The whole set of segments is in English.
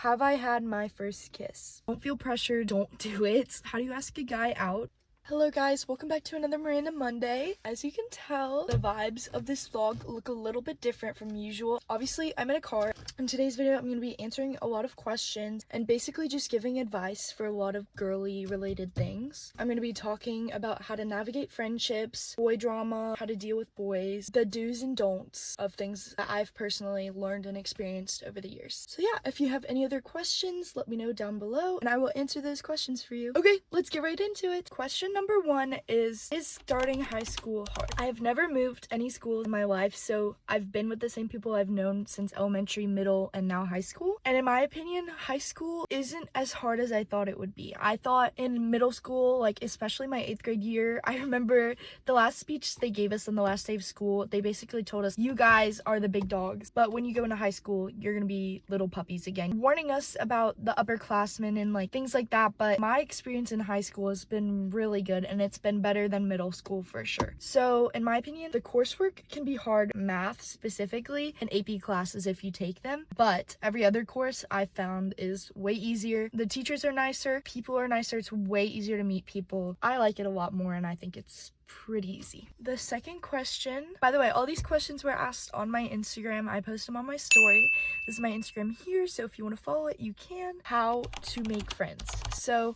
Have I had my first kiss? Don't feel pressure, don't do it. How do you ask a guy out? Hello guys, welcome back to another Miranda Monday. As you can tell, the vibes of this vlog look a little bit different from usual. Obviously, I'm in a car. In today's video, I'm going to be answering a lot of questions and basically just giving advice for a lot of girly related things. I'm going to be talking about how to navigate friendships, boy drama, how to deal with boys, the do's and don'ts of things that I've personally learned and experienced over the years. So yeah, if you have any other questions, let me know down below and I will answer those questions for you. Okay, let's get right into it. Question number one is starting high school hard? I have never moved any schools in my life, so I've been with the same people I've known since elementary, middle, and now high school. And in my opinion, high school isn't as hard as I thought it would be. I thought in middle school, like especially my 8th grade year, I remember the last speech they gave us on the last day of school, they basically told us, you guys are the big dogs, but when you go into high school, you're gonna be little puppies again, warning us about the upperclassmen and like things like that. But my experience in high school has been really good and it's been better than middle school for sure. So in my opinion, the coursework can be hard, math specifically, and AP classes if you take them, but every other course I've found is way easier. The teachers are nicer, people are nicer, it's way easier to meet people. I like it a lot more and I think it's pretty easy. The second question, by the way, all these questions were asked on my Instagram. I post them on my story. This is my Instagram here, so if you want to follow it, you can. How to make friends. So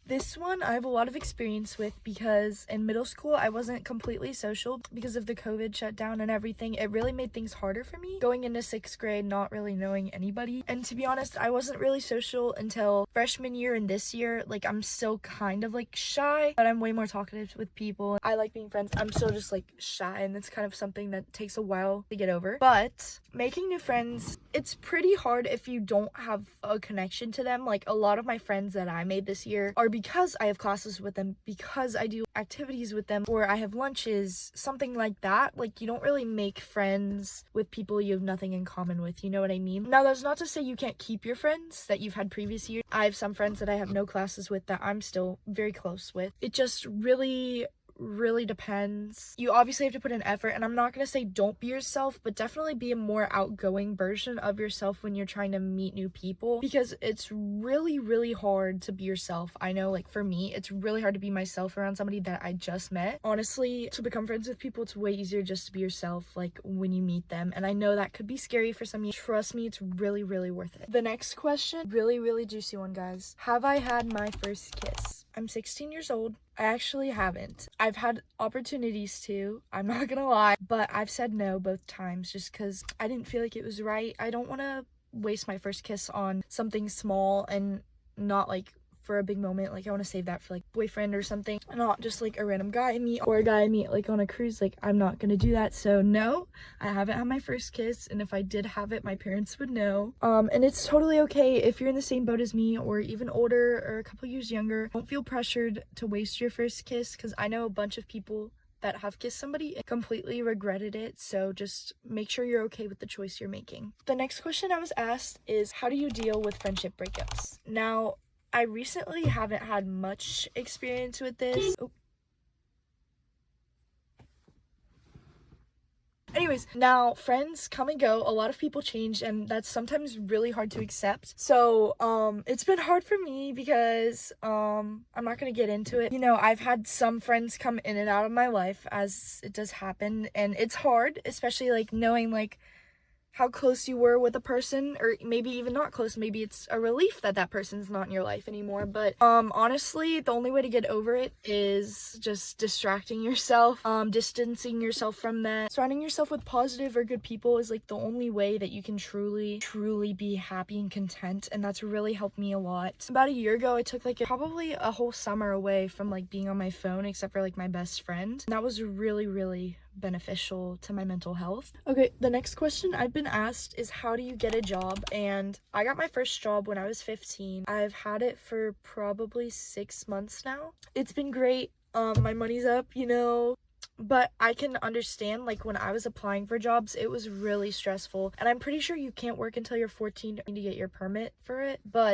this one I have a lot of experience with because in middle school I wasn't completely social because of the COVID shutdown and everything. It really made things harder for me going into 6th grade, not really knowing anybody. And to be honest, I wasn't really social until freshman year and this year. Like I'm still kind of like shy, but I'm way more talkative with people. I like being friends. I'm still just like shy and it's kind of something that takes a while to get over. But making new friends, it's pretty hard if you don't have a connection to them. Like a lot of my friends that I made this year are because I have classes with them, because I do activities with them, or I have lunches, something like that. Like you don't really make friends with people you have nothing in common with, you know what I mean? Now that's not to say you can't keep your friends that you've had previous years. I have some friends that I have no classes with that I'm still very close with. It just really depends. You obviously have to put in effort, and I'm not gonna say don't be yourself, but definitely be a more outgoing version of yourself when you're trying to meet new people, because it's really hard to be yourself. I know, like for me, it's really hard to be myself around somebody that I just met. Honestly, to become friends with people, it's way easier just to be yourself like when you meet them, and I know that could be scary for some of you. Trust me, it's really worth it. The next question, really juicy one, guys. Have I had my first kiss? I'm 16 years old. I actually haven't. I've had opportunities to, I'm not gonna lie, but I've said no both times just because I didn't feel like it was right. I don't want to waste my first kiss on something small and not like for a big moment. Like I want to save that for like boyfriend or something, not just like a random guy I meet or a guy I meet like on a cruise. Like I'm not gonna do that. So no, I haven't had my first kiss, and if I did have it, my parents would know. And it's totally okay if you're in the same boat as me or even older or a couple years younger. Don't feel pressured to waste your first kiss, because I know a bunch of people that have kissed somebody and completely regretted it. So just make sure you're okay with the choice you're making. The next question I was asked is, how do you deal with friendship breakups? Now, I recently haven't had much experience with this. Oh. Anyways, now friends come and go. A lot of people change, and that's sometimes really hard to accept. So it's been hard for me because I'm not gonna get into it. You know, I've had some friends come in and out of my life, as it does happen, and it's hard, especially like knowing like how close you were with a person, or maybe even not close. Maybe it's a relief that that person's not in your life anymore. But honestly, the only way to get over it is just distracting yourself, distancing yourself from that. Surrounding yourself with positive or good people is like the only way that you can truly be happy and content, and that's really helped me a lot. About a year ago, I took like probably a whole summer away from like being on my phone, except for like my best friend. And that was really beneficial to my mental health. Okay, the next question I've been asked is, how do you get a job? And I got my first job when I was 15. I've had it for probably 6 months now. It's been great. My money's up, you know, but I can understand, like when I was applying for jobs, it was really stressful, and I'm pretty sure you can't work until you're 14 to get your permit for it. But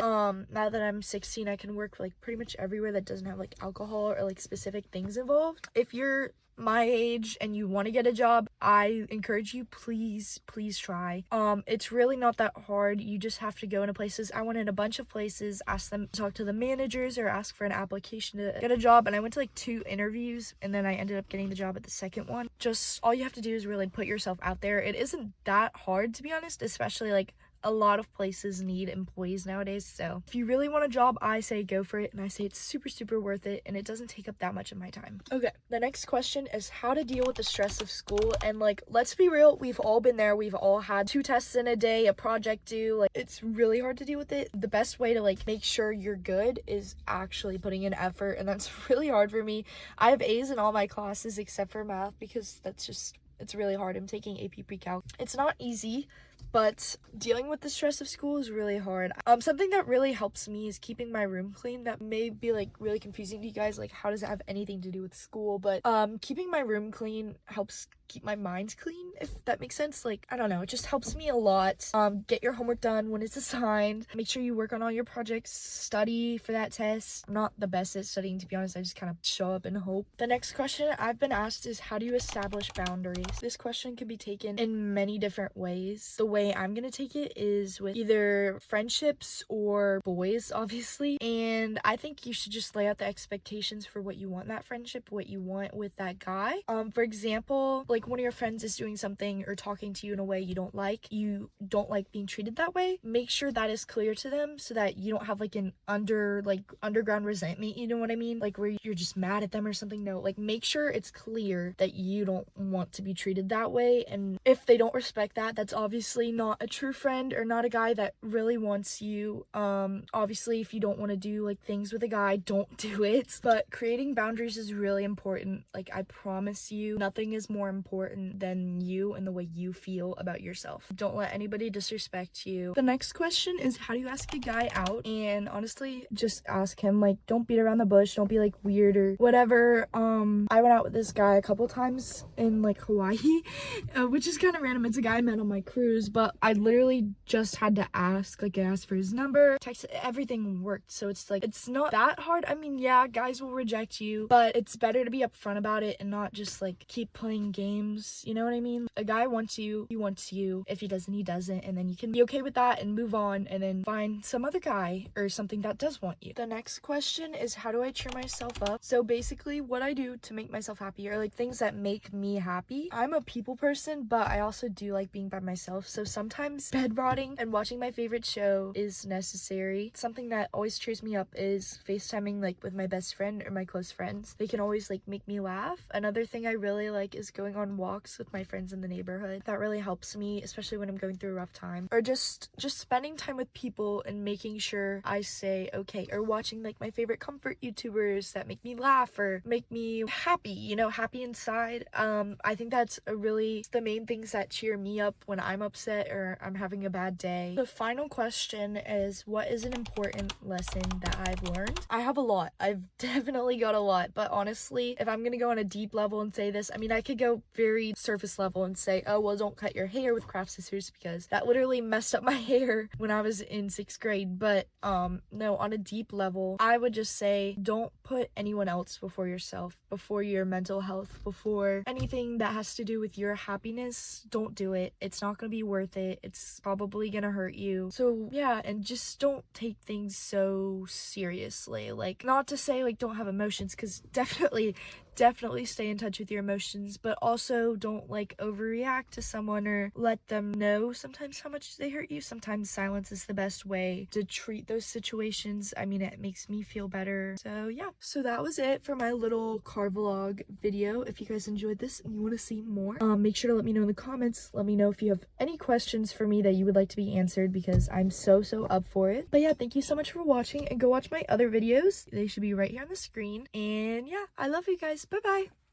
now that I'm 16, I can work like pretty much everywhere that doesn't have like alcohol or like specific things involved. If you're my age and you want to get a job, I encourage you, please try. It's really not that hard. You just have to go into places. I went in a bunch of places, ask them to talk to the managers or ask for an application to get a job, and I went to like 2 interviews and then I ended up getting the job at the second one. Just all you have to do is really put yourself out there. It isn't that hard, to be honest, especially like a lot of places need employees nowadays. So if you really want a job, I say go for it, and I say it's super worth it, and it doesn't take up that much of my time. Okay, the next question is how to deal with the stress of school. And like, let's be real, we've all been there. We've all had 2 tests in a day, a project due. Like, it's really hard to deal with it. The best way to like make sure you're good is actually putting in effort, and that's really hard for me. I have A's in all my classes except for math because it's really hard. I'm taking AP Pre-Calc. It's not easy, but dealing with the stress of school is really hard. Something that really helps me is keeping my room clean. That may be like really confusing to you guys, like how does it have anything to do with school? But keeping my room clean helps keep my mind clean, if that makes sense. Like, I don't know, it just helps me a lot. Get your homework done when it's assigned. Make sure you work on all your projects, study for that test. I'm not the best at studying, to be honest. I just kind of show up and hope. The next question I've been asked is how do you establish boundaries? This question can be taken in many different ways. The way I'm gonna take it is with either friendships or boys, obviously, and I think you should just lay out the expectations for what you want in that friendship, what you want with that guy. For example, like one of your friends is doing something or talking to you in a way you don't like being treated that way, make sure that is clear to them so that you don't have like an underground resentment, you know what I mean? Like where you're just mad at them or something. No, like make sure it's clear that you don't want to be treated that way, and if they don't respect that, that's obviously not a true friend or not a guy that really wants you. Obviously if you don't want to do like things with a guy, don't do it, but creating boundaries is really important. Like, I promise you, nothing is more important than you and the way you feel about yourself. Don't let anybody disrespect you. The next question is how do you ask a guy out? And honestly, just ask him. Like, don't beat around the bush, don't be like weird or whatever. I went out with this guy a couple times in like Hawaii, which is kind of random. It's a guy I met on my cruise, but I literally just had to ask. Like, I asked for his number, text, everything worked. So it's like, it's not that hard. I mean, yeah, guys will reject you, but it's better to be upfront about it and not just like keep playing games, you know what I mean? A guy wants you, he wants you. If he doesn't, he doesn't, and then you can be okay with that and move on and then find some other guy or something that does want you. The next question is how do I cheer myself up? So basically what I do to make myself happy are like things that make me happy. I'm a people person, but I also do like being by myself, so sometimes bed rotting and watching my favorite show is necessary. Something that always cheers me up is FaceTiming like with my best friend or my close friends. They can always like make me laugh. Another thing I really like is going on walks with my friends in the neighborhood. That really helps me, especially when I'm going through a rough time. Or just spending time with people and making sure I say okay, or watching like my favorite comfort YouTubers that make me laugh or make me happy, you know, happy inside. I think that's the main things that cheer me up when I'm upset or I'm having a bad day. The final question is what is an important lesson that I've learned? I have a lot. I've definitely got a lot, but honestly, if I'm gonna go on a deep level and say this, I mean, I could go very surface level and say, oh, well, don't cut your hair with craft scissors because that literally messed up my hair when I was in 6th grade. But no, on a deep level, I would just say don't put anyone else before yourself, before your mental health, before anything that has to do with your happiness. Don't do it. It's not gonna be worth it. It's probably gonna hurt you. So yeah, and just don't take things so seriously. Like, not to say like don't have emotions, because definitely stay in touch with your emotions, but also don't like overreact to someone or let them know sometimes how much they hurt you. Sometimes silence is the best way to treat those situations. I mean, it makes me feel better. So yeah, so that was it for my little car vlog video. If you guys enjoyed this and you want to see more, make sure to let me know in the comments. Let me know if you have any questions for me that you would like to be answered, because I'm so up for it. But yeah, thank you so much for watching, and go watch my other videos. They should be right here on the screen. And yeah, I love you guys. Bye bye.